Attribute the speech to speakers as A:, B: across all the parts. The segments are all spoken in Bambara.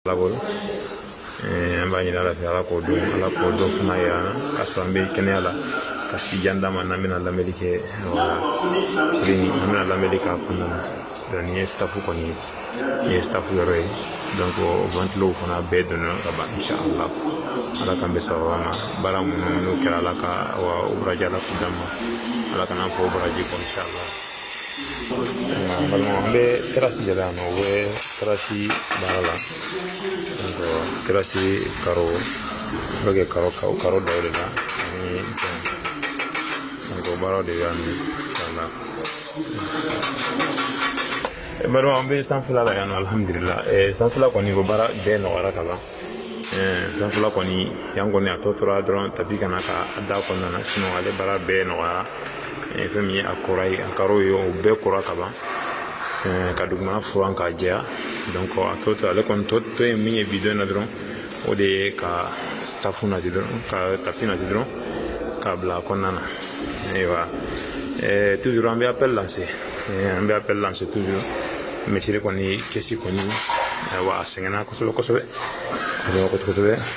A: labol mbani ala fi ala ko do fana ya asrambe kenela kasi janda man namina la melike wala sini namina la melika kuna dan ni stafu ko ni stafu yore donc o vantlo fana bedno kaba inshallah ala kambe sawana baram no kala la ka wa ubraja la kudama ala kana fo ubraji ko inshallah balmo be terasi jalano we terasi balala terasi karo bage karo dawle la ni ko baro de yan wala balmo be sanfula la yan alhamdulillah sanfula ko ni go bara de no wara kala sanfula ko ni yango ne atotora dron tapi kana ka ada ko na sino ale bara be no wara femi akorai akaro yo be kora kaba kadugma furan ka ja donc akoto ale kon to mi video na dron o de ka stafuna dron ka tapina dron kabla konana ewa toujours on appelle lancer toujours mais c'est qu'on est kesi koni wa sengena ko so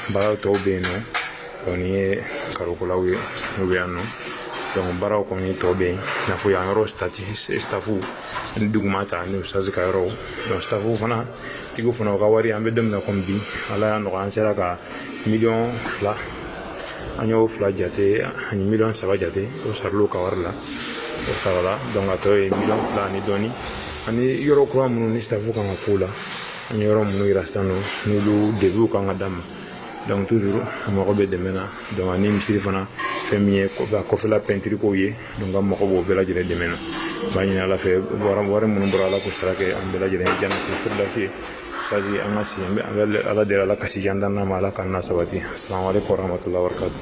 A: ba to be no koni karokola wi ano donc baraw ko ni tobe na fu ya ro stafu dugmata ni ustaz ka ro donc stafu fana tigo fana ka wari ambe dem na kombi ala no kan sera ka million fla anyo fla jate ani million saba jate o sarlo ka warla o sarala donc ato million fla ni doni ani yoro ko mun ni stafu kan kula ani yoro mun irastano ni lu devu kan adam donc toujours mo ko be demena donc ani misiri fana femiye ko ba ko fela peinture ko ye donc am ko bo bela jere demena bani ala fe wara mun bora la ko sarake am bela jere jannatu firdausi saji amasi ambe ala de ala kasi jandana mala kan nasabati assalamu alaikum warahmatullahi wabarakatuh.